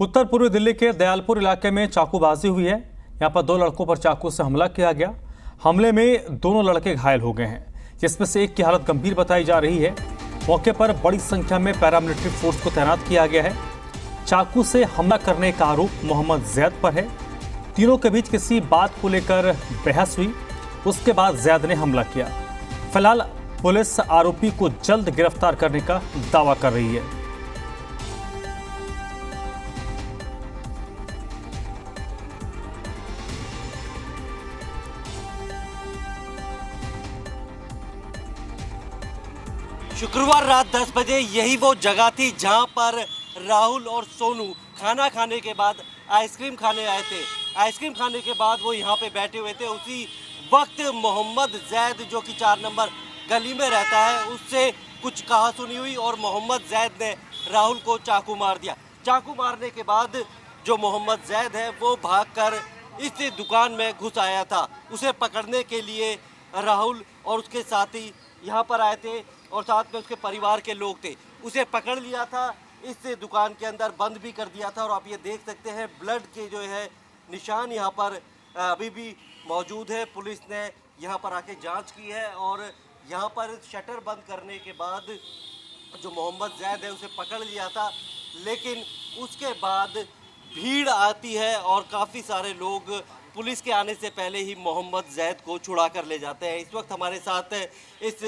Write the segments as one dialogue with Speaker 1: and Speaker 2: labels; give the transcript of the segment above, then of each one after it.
Speaker 1: उत्तर पूर्वी दिल्ली के दयालपुर इलाके में चाकूबाजी हुई है। यहाँ पर दो लड़कों पर चाकू से हमला किया गया। हमले में दोनों लड़के घायल हो गए हैं, जिसमें से एक की हालत गंभीर बताई जा रही है। मौके पर बड़ी संख्या में पैरामिलिट्री फोर्स को तैनात किया गया है। चाकू से हमला करने का आरोप मोहम्मद जैद पर है। तीनों के बीच किसी बात को लेकर बहस हुई, उसके बाद जैद ने हमला किया। फिलहाल पुलिस आरोपी को जल्द गिरफ्तार करने का दावा कर रही है।
Speaker 2: शुक्रवार रात 10 बजे यही वो जगह थी जहां पर राहुल और सोनू खाना खाने के बाद आइसक्रीम खाने आए थे। आइसक्रीम खाने के बाद वो यहाँ पे बैठे हुए थे। उसी वक्त मोहम्मद जैद, जो कि 4 नंबर गली में रहता है, उससे कुछ कहा सुनी हुई और मोहम्मद जैद ने राहुल को चाकू मार दिया। चाकू मारने के बाद जो मोहम्मद जैद है वो भागकर इस दुकान में घुस आया था। उसे पकड़ने के लिए राहुल और उसके साथी यहाँ पर आए थे और साथ में उसके परिवार के लोग थे। उसे पकड़ लिया था, इस दुकान के अंदर बंद भी कर दिया था। और आप ये देख सकते हैं ब्लड के जो है निशान यहाँ पर अभी भी मौजूद है। पुलिस ने यहाँ पर आके जांच की है और यहाँ पर शटर बंद करने के बाद जो मोहम्मद जैद है उसे पकड़ लिया था। लेकिन उसके बाद भीड़ आती है और काफ़ी सारे लोग पुलिस के आने से पहले ही मोहम्मद जैद को छुड़ा कर ले जाते हैं। इस वक्त हमारे साथ इस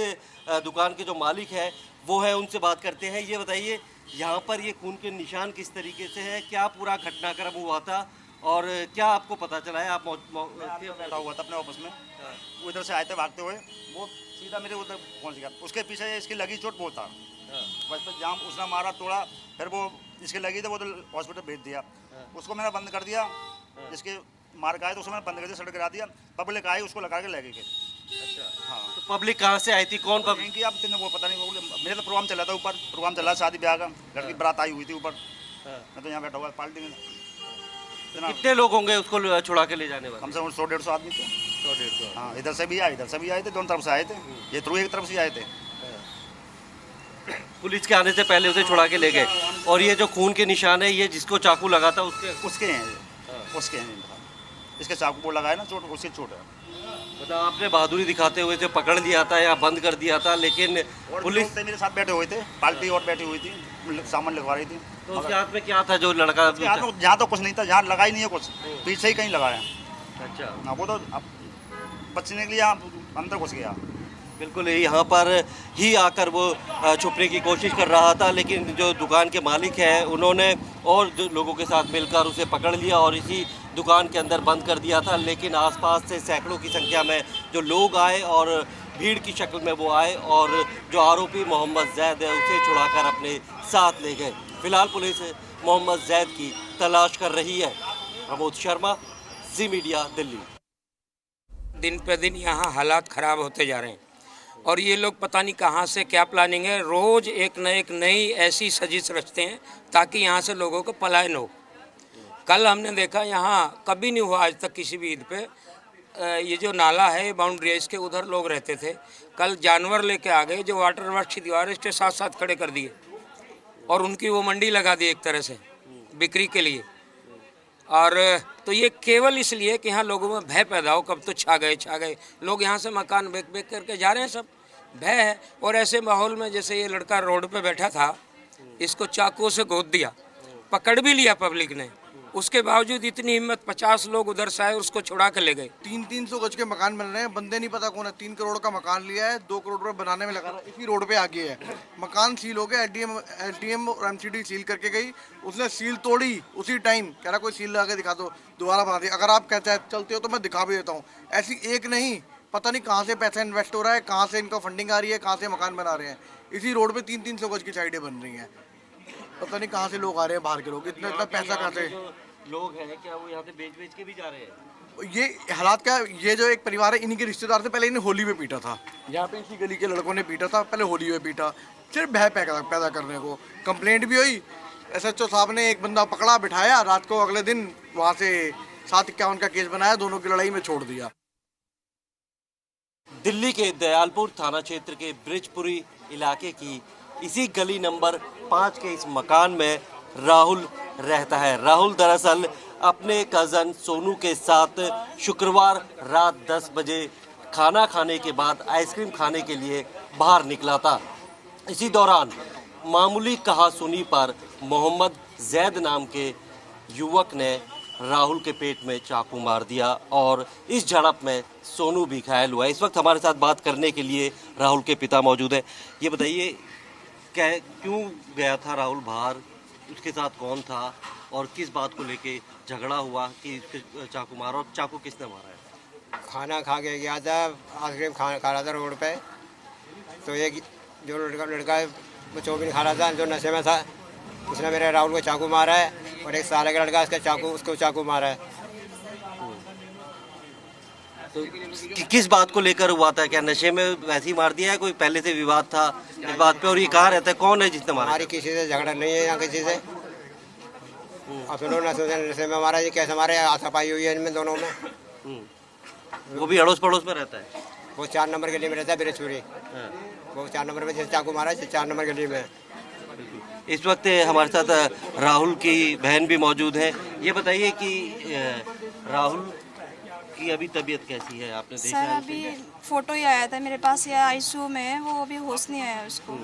Speaker 2: दुकान के जो मालिक है वो है, उनसे बात करते हैं। ये बताइए, यहाँ पर ये खून के निशान किस तरीके से है, क्या पूरा घटनाक्रम हुआ था और क्या आपको पता चला है? आप
Speaker 3: बैठा हुआ था अपने ऑफिस में, वो इधर से आए थे भागते हुए, वो सीधा मेरे उधर पहुँच गया। उसके पीछे इसकी लगी चोट बहुत था, बस पे जाम उसने मारा तोड़ा, फिर वो इसके लगी थी, वो तो हॉस्पिटल भेज दिया। उसको मैंने बंद कर दिया, जिसके मार का है तो उसको मैंने बंद कर दिया, सड़क गिरा दिया। पब्लिक आई, उसको लगा के ले गई।
Speaker 2: अच्छा, हाँ। तो पब्लिक कहाँ से आई थी? कौन पब्लिक
Speaker 3: की? अब वो पता नहीं, मेरा तो प्रोग्राम चला था, ऊपर प्रोग्राम चला शादी ब्याह का, लड़की बारात आई हुई थी ऊपर। मैं तो यहाँ बैठा हुआ पार्टी में।
Speaker 2: कितने लोग होंगे उसको छुड़ा के ले जाने वाले?
Speaker 3: कम से कम 100-150 आदमी थे।
Speaker 2: 100-150।
Speaker 3: हाँ, इधर से भी आए, इधर से भी आए थे, दोनों तरफ से आए थे। ये थ्रू एक तरफ से आए थे।
Speaker 2: पुलिस के आने से पहले उसे छुड़ा के ले गए। और ये जो खून के निशान है, ये जिसको चाकू लगा था
Speaker 3: उसके हैं, उसके हैं। इसके चाकू को लगाया ना चोट, उसकी चोट है।
Speaker 2: मतलब आपने बहादुरी दिखाते हुए इसे पकड़ लिया था या बंद कर दिया था, लेकिन पुलिस
Speaker 3: मेरे साथ बैठे हुए थे, पार्टी और बैठी हुई थी, सामान लिखवा रही थी।
Speaker 2: तो उसके हाथ में क्या था जो लड़का?
Speaker 3: जहाँ तो कुछ नहीं था, जहाँ लगा ही नहीं है कुछ, पीछे ही कहीं लगाया।
Speaker 2: अच्छा,
Speaker 3: ना वो तो बचने के लिए अंदर घुस गया।
Speaker 2: बिल्कुल, यहाँ पर ही आकर वो छुपने की कोशिश कर रहा था, लेकिन जो दुकान के मालिक हैं उन्होंने और जो लोगों के साथ मिलकर उसे पकड़ लिया और इसी दुकान के अंदर बंद कर दिया था। लेकिन आसपास से सैकड़ों की संख्या में जो लोग आए और भीड़ की शक्ल में वो आए और जो आरोपी मोहम्मद जैद है उसे छुड़ाकर अपने साथ ले गए। फिलहाल पुलिस मोहम्मद जैद की तलाश कर रही है। प्रमोद शर्मा, जी मीडिया, दिल्ली।
Speaker 4: दिन पर दिन यहाँ हालात ख़राब होते जा रहे हैं और ये लोग पता नहीं कहाँ से क्या प्लानिंग है, रोज़ एक नई ऐसी साजिश रचते हैं ताकि यहाँ से लोगों को पलायन हो। कल हमने देखा, यहाँ कभी नहीं हुआ आज तक किसी भी ईद पे, ये जो नाला है बाउंड्री है, इसके उधर लोग रहते थे। कल जानवर लेके आ गए जो वाटर वर्क्स की दीवार इसके साथ साथ खड़े कर दिए और उनकी वो मंडी लगा दी एक तरह से बिक्री के लिए। और तो ये केवल इसलिए कि यहाँ लोगों में भय पैदा हो, कब तो छा गए लोग यहाँ से मकान बेच करके जा रहे हैं, सब भय है। और ऐसे माहौल में जैसे ये लड़का रोड पे बैठा था, इसको चाकू से गोद दिया, पकड़ भी लिया पब्लिक ने, उसके बावजूद इतनी हिम्मत, 50 लोग उधर से आए, उसको छुड़ा के ले गए।
Speaker 5: 300 गज के मकान बन रहे हैं, बंदे नहीं पता कौन है। 3 करोड़ का मकान लिया है, 2 करोड़ रुपए बनाने में लगा रहा है, इसी रोड पे आगे है। मकान सील हो गया, एलटीएम और एमसीडी सील करके गई, उसने सील तोड़ी उसी टाइम, कह रहा कोई सील लगा के दिखा दो, दोबारा बना दी। अगर आप कहते चलते हो तो मैं दिखा भी देता हूँ। ऐसी एक नहीं, पता नहीं कहाँ से पैसा इन्वेस्ट हो रहा है, कहाँ से इनका फंडिंग आ रही है, कहाँ से मकान बना रहे हैं। इसी रोड पे 300 गज की साइडें बन रही हैं, पता नहीं कहाँ से लोग आ रहे हैं, बाहर के लोग, इतना पैसा कहाँ से
Speaker 2: लोग हैं, क्या वो यहाँ पे बेच के भी जा रहे हैं?
Speaker 5: ये हालात क्या, ये जो एक परिवार है, इन्हीं के रिश्तेदार थे, पहले इन्हें होली में पीटा था, यहाँ पे इसी गली के लड़कों ने पीटा था, पहले होली में पीटा, सिर्फ भय पैदा करने को। कंप्लेंट भी हुई, SHO साहब ने एक बंदा पकड़ा, बिठाया, रात को अगले दिन वहाँ से 751 का केस बनाया, दोनों की लड़ाई में छोड़ दिया।
Speaker 2: दिल्ली के दयालपुर थाना क्षेत्र के ब्रिजपुरी इलाके की इसी गली नंबर 5 के इस मकान में राहुल रहता है। राहुल दरअसल अपने कज़न सोनू के साथ शुक्रवार रात 10 बजे खाना खाने के बाद आइसक्रीम खाने के लिए बाहर निकला था। इसी दौरान मामूली कहासुनी पर मोहम्मद जैद नाम के युवक ने राहुल के पेट में चाकू मार दिया और इस झड़प में सोनू भी घायल हुआ। इस वक्त हमारे साथ बात करने के लिए राहुल के पिता मौजूद हैं। ये बताइए क्यों गया था राहुल बाहर, उसके साथ कौन था और किस बात को लेके झगड़ा हुआ कि चाकू मारा, और चाकू किसने मारा है?
Speaker 6: खाना खा के गया था, आइसक्रीम खा रहा था रोड पे, तो एक जो लड़का वो चौबीन खा रहा था, जो नशे में था, उसने मेरे राहुल को चाकू मारा है और एक साल का लड़का उसको चाकू मारा है।
Speaker 2: तो किस बात को लेकर हुआ था? क्या नशे में वैसे ही मार दिया है, कोई पहले से विवाद था इस बात पे? और ये कहाँ रहता है, कौन है जिसने मारा?
Speaker 6: हमारी किसी से झगड़ा नहीं है यहाँ किसी से। अब सुनो नशे में मारा, ये कैसे मारे, हाथापाई हुई है इनमें दोनों में।
Speaker 2: वो भी अड़ोस पड़ोस में रहता है?
Speaker 6: वो 4 नंबर गली में रहता है, बिरछुरी। वो 4 नंबर में जिस चाकू मारा है 4 नंबर गली में।
Speaker 2: इस वक्त हमारे साथ राहुल की बहन भी मौजूद है। ये बताइए कि राहुल की अभी तबीयत कैसी है, आपने देखा
Speaker 7: सर?
Speaker 2: है?
Speaker 7: अभी फोटो ही आया था मेरे पास, या आईसीयू में है वो, अभी होश नहीं आया उसको,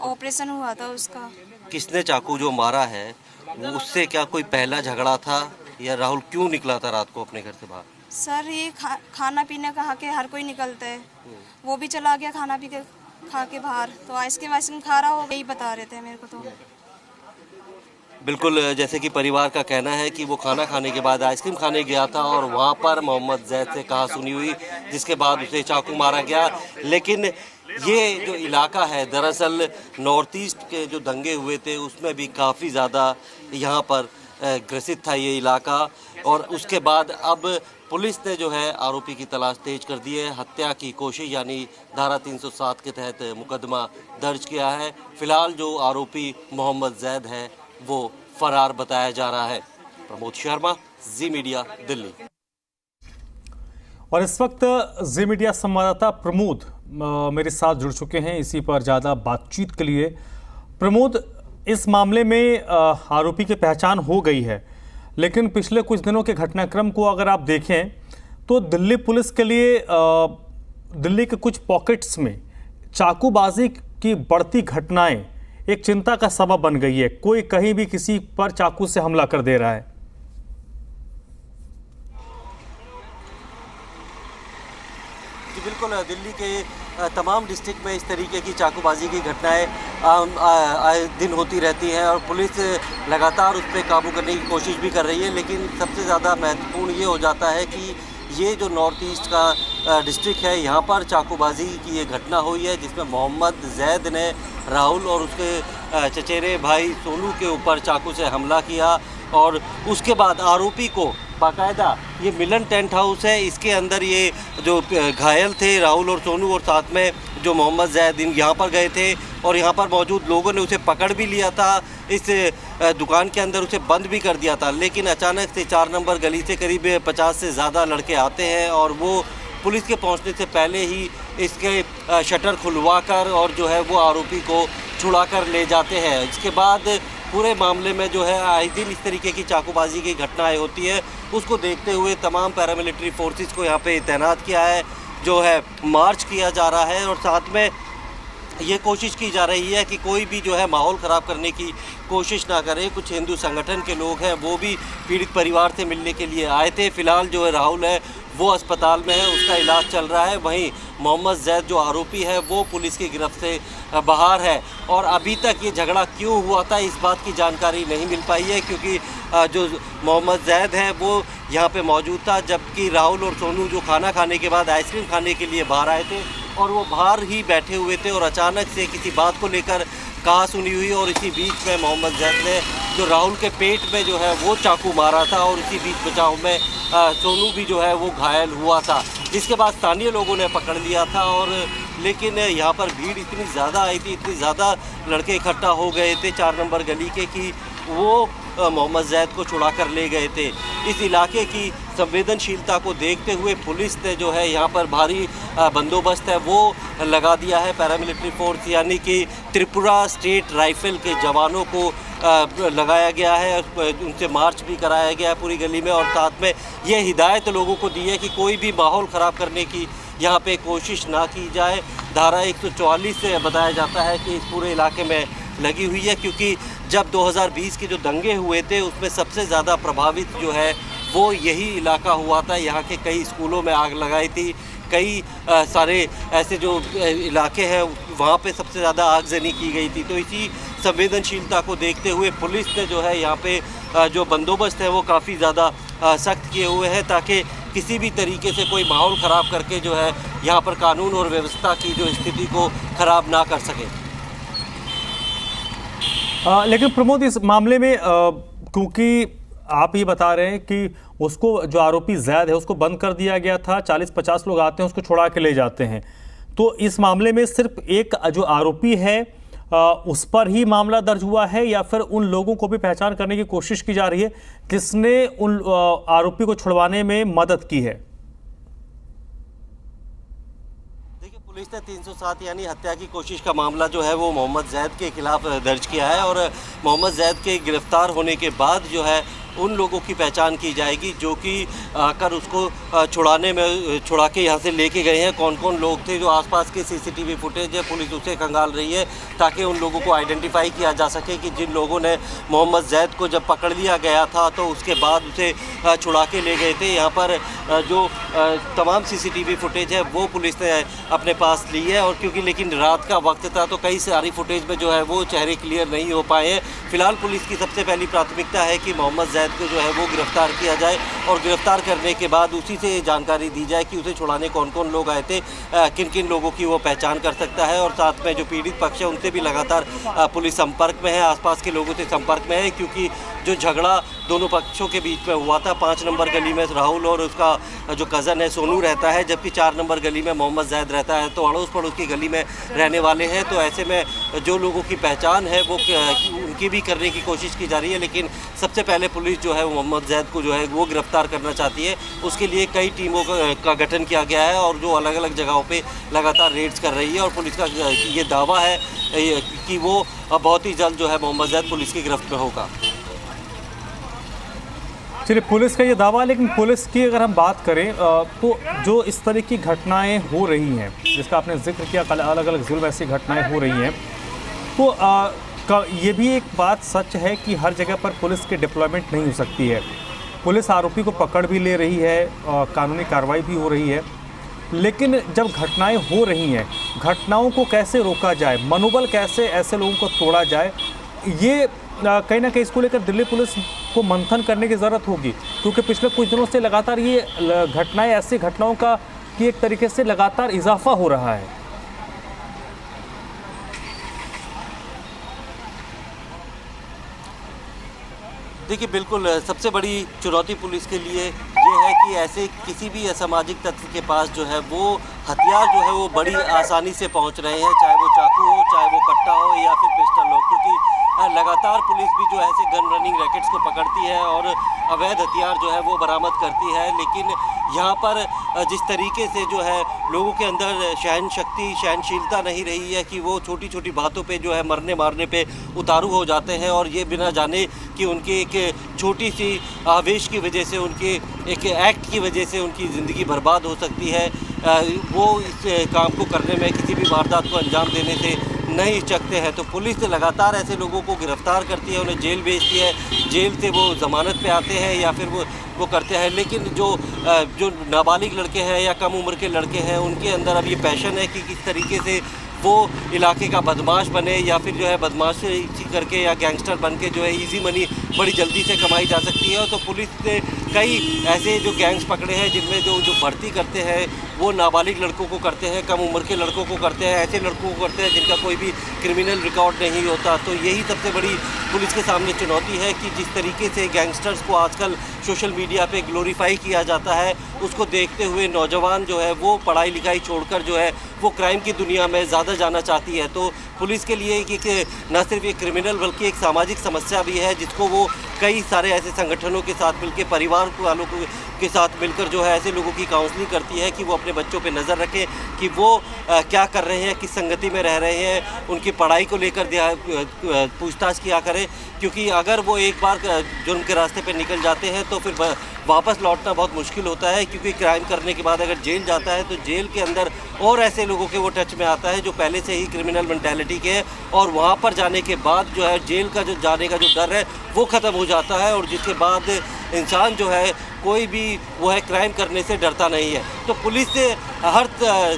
Speaker 7: ऑपरेशन हुआ था उसका।
Speaker 2: किसने चाकू जो मारा है वो उससे क्या कोई पहला झगड़ा था, या राहुल क्यों निकला था रात को अपने घर से बाहर?
Speaker 7: सर ये खाना पीने का के हर कोई निकलता है, वो भी चला गया खाना पी के खा के बाहर, तो आइसक्रीम खा रहा हो, यही बता रहे थे मेरे को। तो
Speaker 2: बिल्कुल, जैसे कि परिवार का कहना है कि वो खाना खाने के बाद आइसक्रीम खाने गया था और वहाँ पर मोहम्मद जैद से कहासुनी हुई, जिसके बाद उसे चाकू मारा गया। लेकिन ये जो इलाका है, दरअसल नॉर्थ ईस्ट के जो दंगे हुए थे उसमें भी काफ़ी ज़्यादा यहाँ पर ग्रसित था ये इलाका, और उसके बाद अब पुलिस ने जो है आरोपी की तलाश तेज कर दी है। हत्या की कोशिश यानी धारा 307 के तहत मुकदमा दर्ज किया है। फिलहाल जो आरोपी मोहम्मद जैद है वो फरार बताया जा रहा है। प्रमोद शर्मा, जी मीडिया, दिल्ली।
Speaker 1: और इस वक्त जी मीडिया संवाददाता प्रमोद मेरे साथ जुड़ चुके हैं इसी पर ज़्यादा बातचीत के लिए। प्रमोद, इस मामले में आरोपी की पहचान हो गई है, लेकिन पिछले कुछ दिनों के घटनाक्रम को अगर आप देखें तो दिल्ली पुलिस के लिए दिल्ली के कुछ पॉकेट्स में चाकूबाजी की बढ़ती घटनाएं एक चिंता का सबब बन गई है। कोई कहीं भी किसी पर चाकू से हमला कर दे रहा है।
Speaker 2: जी बिल्कुल, दिल्ली के तमाम डिस्ट्रिक्ट में इस तरीके की चाकूबाजी की घटनाएं आए दिन होती रहती हैं और पुलिस लगातार उस पर काबू करने की कोशिश भी कर रही है। लेकिन सबसे ज़्यादा महत्वपूर्ण ये हो जाता है कि ये जो नॉर्थ ईस्ट का डिस्ट्रिक्ट है, यहाँ पर चाकूबाजी की ये घटना हुई है जिसमें मोहम्मद जैद ने राहुल और उसके चचेरे भाई सोनू के ऊपर चाकू से हमला किया, और उसके बाद आरोपी को बाकायदा, ये मिलन टेंट हाउस है, इसके अंदर ये जो घायल थे राहुल और सोनू और साथ में जो मोहम्मद जैद यहाँ पर गए थे और यहाँ पर मौजूद लोगों ने उसे पकड़ भी लिया था, इस दुकान के अंदर उसे बंद भी कर दिया था। लेकिन अचानक से 4 नंबर गली से करीब 50 से ज़्यादा लड़के आते हैं और वो पुलिस के पहुंचने से पहले ही इसके शटर खुलवा कर और जो है वो आरोपी को छुड़ा कर ले जाते हैं। इसके बाद पूरे मामले में जो है आए दिन इस तरीके की चाकूबाजी की घटनाएं होती है, उसको देखते हुए तमाम पैरामिलिट्री फोर्सेस को यहाँ पे तैनात किया है, जो है मार्च किया जा रहा है और साथ में ये कोशिश की जा रही है कि कोई भी जो है माहौल ख़राब करने की कोशिश ना करे। कुछ हिंदू संगठन के लोग हैं वो भी पीड़ित परिवार से मिलने के लिए आए थे। फिलहाल जो है राहुल है वो अस्पताल में है, उसका इलाज चल रहा है। वहीं मोहम्मद जैद जो आरोपी है वो पुलिस की गिरफ्त से बाहर है और अभी तक ये झगड़ा क्यों हुआ था इस बात की जानकारी नहीं मिल पाई है, क्योंकि जो मोहम्मद जैद है वो यहाँ पे मौजूद था, जबकि राहुल और सोनू जो खाना खाने के बाद आइसक्रीम खाने के लिए बाहर आए थे और वो बाहर ही बैठे हुए थे और अचानक से किसी बात को लेकर कहासुनी हुई और इसी बीच में मोहम्मद जैद ने जो राहुल के पेट में जो है वो चाकू मारा था और इसी बीच बचाव में सोनू भी जो है वो घायल हुआ था, जिसके बाद स्थानीय लोगों ने पकड़ लिया था। और लेकिन यहाँ पर भीड़ इतनी ज़्यादा आई थी, इतनी ज़्यादा लड़के इकट्ठा हो गए थे 4 नंबर गली के कि वो मोहम्मद जैद को छुड़ा कर ले गए थे। इस इलाके की संवेदनशीलता को देखते हुए पुलिस ने जो है यहाँ पर भारी बंदोबस्त है वो लगा दिया है। पैरामिलिट्री फोर्स यानी कि त्रिपुरा स्टेट राइफल के जवानों को लगाया गया है, उनसे मार्च भी कराया गया है पूरी गली में, और साथ में ये हिदायत लोगों को दी है कि कोई भी माहौल ख़राब करने की यहाँ पे कोशिश ना की जाए। धारा 144 से बताया जाता है कि इस पूरे इलाके में लगी हुई है, क्योंकि जब 2020 के जो दंगे हुए थे उसमें सबसे ज़्यादा प्रभावित जो है वो यही इलाका हुआ था। यहाँ के कई स्कूलों में आग लगाई थी, कई सारे ऐसे जो इलाके हैं वहाँ पे सबसे ज़्यादा आगजनी की गई थी। तो इसी संवेदनशीलता को देखते हुए पुलिस ने जो है यहाँ पे जो बंदोबस्त है वो काफ़ी ज़्यादा सख्त किए हुए हैं, ताकि किसी भी तरीके से कोई माहौल ख़राब करके जो है यहाँ पर कानून और व्यवस्था की जो स्थिति को ख़राब ना कर सके।
Speaker 1: लेकिन प्रमोद, इस मामले में क्योंकि आप ये बता रहे हैं कि उसको जो आरोपी जैद है उसको बंद कर दिया गया था, 40-50 लोग आते हैं उसको छुड़ा के ले जाते हैं, तो इस मामले में सिर्फ एक जो आरोपी है उस पर ही मामला दर्ज हुआ है या फिर उन लोगों को भी पहचान करने की कोशिश की जा रही है जिसने उन आरोपी को छुड़वाने में मदद की है?
Speaker 2: देखिए, पुलिस ने 307 यानी हत्या की कोशिश का मामला जो है वो मोहम्मद जैद के खिलाफ दर्ज किया है, और मोहम्मद जैद के गिरफ्तार होने के बाद जो है उन लोगों की पहचान की जाएगी जो कि आकर उसको छुड़ा के यहाँ से लेके गए हैं। कौन कौन लोग थे, जो आसपास के सीसीटीवी फुटेज है पुलिस उसे खंगाल रही है ताकि उन लोगों को आइडेंटिफाई किया जा सके कि जिन लोगों ने मोहम्मद जैद को जब पकड़ लिया गया था तो उसके बाद उसे छुड़ा के ले गए थे। यहाँ पर जो तमाम सीसीटीवी फुटेज है वो पुलिस ने अपने पास ली है, और क्योंकि लेकिन रात का वक्त था तो कई सारी फुटेज में जो है वो चेहरे क्लियर नहीं हो पाए हैं। फिलहाल पुलिस की सबसे पहली प्राथमिकता है कि मोहम्मद जैद को जो है वो गिरफ्तार किया जाए, और गिरफ्तार करने के बाद उसी से जानकारी दी जाए कि उसे छुड़ाने कौन कौन लोग आए थे, किन किन लोगों की वो पहचान कर सकता है। और साथ में जो पीड़ित पक्ष है उनसे भी लगातार पुलिस संपर्क में है, आसपास के लोगों से संपर्क में है, क्योंकि जो झगड़ा दोनों पक्षों के बीच में हुआ था 5 नंबर गली में राहुल और उसका जो कज़न है सोनू रहता है, जबकि 4 नंबर गली में मोहम्मद जैद रहता है, तो अड़ोस पड़ोस की गली में रहने वाले हैं। तो ऐसे में जो लोगों की पहचान है वो उनकी भी करने की कोशिश की जा रही है, लेकिन सबसे पहले पुलिस जो है मोहम्मद जैद को जो है वो गिरफ्तार करना चाहती है। उसके लिए कई टीमों का गठन किया गया है और जो अलग अलग जगहों पे लगातार रेड्स कर रही है, और पुलिस का ये दावा है कि वो बहुत ही जल्द जो है मोहम्मद जैद पुलिस की गिरफ्त में होगा।
Speaker 1: चलिए, पुलिस का ये दावा, लेकिन पुलिस की अगर हम बात करें तो जो इस तरह की घटनाएं हो रही हैं जिसका आपने जिक्र किया, अलग अलग जुल्म ऐसी घटनाएं हो रही हैं, तो ये भी एक बात सच है कि हर जगह पर पुलिस की डिप्लॉयमेंट नहीं हो सकती है। पुलिस आरोपी को पकड़ भी ले रही है, कानूनी कार्रवाई भी हो रही है, लेकिन जब घटनाएं हो रही हैं, घटनाओं को कैसे रोका जाए, मनोबल कैसे ऐसे लोगों को तोड़ा जाए, ये कहीं ना कहीं इसको लेकर दिल्ली पुलिस को मंथन करने की ज़रूरत होगी, क्योंकि पिछले कुछ दिनों से लगातार ये घटनाएं, ऐसी घटनाओं का कि एक तरीके से लगातार इजाफा हो रहा है।
Speaker 2: देखिए, बिल्कुल सबसे बड़ी चुनौती पुलिस के लिए ये है कि ऐसे किसी भी असामाजिक तत्व के पास जो है वो हथियार जो है वो बड़ी आसानी से पहुंच रहे हैं, चाहे वो चाकू हो, चाहे वो कट्टा हो या फिर पिस्टल हो, क्योंकि लगातार पुलिस भी जो है ऐसे गन रनिंग रैकेट्स को पकड़ती है और अवैध हथियार जो है वो बरामद करती है। लेकिन यहाँ पर जिस तरीके से जो है लोगों के अंदर सहनशीलता नहीं रही है कि वो छोटी छोटी बातों पे जो है मरने मारने पे उतारू हो जाते हैं, और ये बिना जाने कि उनकी एक छोटी सी आवेश की वजह से, उनके एक एक्ट की वजह से उनकी ज़िंदगी बर्बाद हो सकती है, वो इस काम को करने में, किसी भी वारदात को अंजाम देने से नहीं हिचकते हैं। तो पुलिस लगातार ऐसे लोगों को गिरफ्तार करती है, उन्हें जेल भेजती है, जेल से वो ज़मानत पे आते हैं या फिर वो करते हैं। लेकिन जो नाबालिग लड़के हैं या कम उम्र के लड़के हैं, उनके अंदर अब ये पैशन है कि किस तरीके से वो इलाके का बदमाश बने, या फिर जो है बदमाशी करके या गैंगस्टर बन के जो है इजी मनी बड़ी जल्दी से कमाई जा सकती है। तो पुलिस ने कई ऐसे जो गैंग्स पकड़े हैं जिनमें जो भर्ती करते हैं वो नाबालिग लड़कों को करते हैं, कम उम्र के लड़कों को करते हैं, ऐसे लड़कों को करते हैं जिनका कोई भी क्रिमिनल रिकॉर्ड नहीं होता। तो यही सबसे बड़ी पुलिस के सामने चुनौती है कि जिस तरीके से गैंगस्टर्स को आजकल सोशल मीडिया पे ग्लोरीफाई किया जाता है, उसको देखते हुए नौजवान जो है वो पढ़ाई लिखाई छोड़कर जो है वो क्राइम की दुनिया में ज़्यादा जाना चाहती है। तो पुलिस के लिए एक न सिर्फ एक क्रिमिनल बल्कि एक सामाजिक समस्या भी है, जिसको वो कई सारे ऐसे संगठनों के साथ मिलकर, परिवार वालों के साथ मिलकर जो है ऐसे लोगों की काउंसलिंग करती है कि वो अपने बच्चों पे नज़र रखें कि वो क्या कर रहे हैं, किस संगति में रह रहे हैं, उनकी पढ़ाई को लेकर पूछताछ किया करें, क्योंकि अगर वो एक बार जुर्म के रास्ते पे निकल जाते हैं तो फिर वापस लौटना बहुत मुश्किल होता है, क्योंकि क्राइम करने के बाद अगर जेल जाता है तो जेल के अंदर और ऐसे लोगों के वो टच में आता है जो पहले से ही क्रिमिनल मेंटालिटी के हैं, और वहाँ पर जाने के बाद जो है जेल का जो जाने का जो डर है वो ख़त्म हो जाता है, और जिसके बाद इंसान जो है कोई भी वो है क्राइम करने से डरता नहीं है। तो पुलिस से हर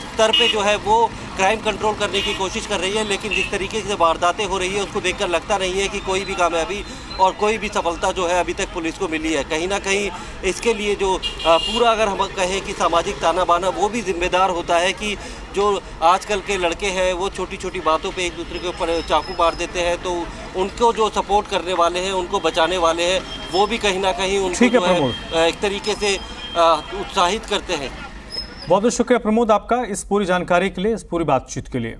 Speaker 2: स्तर पे जो है वो क्राइम कंट्रोल करने की कोशिश कर रही है, लेकिन जिस तरीके से वारदातें हो रही है उसको देखकर लगता नहीं है कि कोई भी कामयाबी और कोई भी सफलता जो है अभी तक पुलिस को मिली है। कहीं ना कहीं इसके लिए जो पूरा अगर हम कहें कि सामाजिक ताना बाना वो भी जिम्मेदार होता है कि जो आजकल के लड़के हैं वो छोटी छोटी बातों पे एक दूसरे के ऊपर चाकू मार देते हैं, तो उनको जो सपोर्ट करने वाले हैं, उनको बचाने वाले हैं, वो भी कहीं ना कहीं उनको जो है एक तरीके से उत्साहित करते हैं।
Speaker 1: बहुत बहुत शुक्रिया प्रमोद आपका इस पूरी जानकारी के लिए, इस पूरी बातचीत के लिए।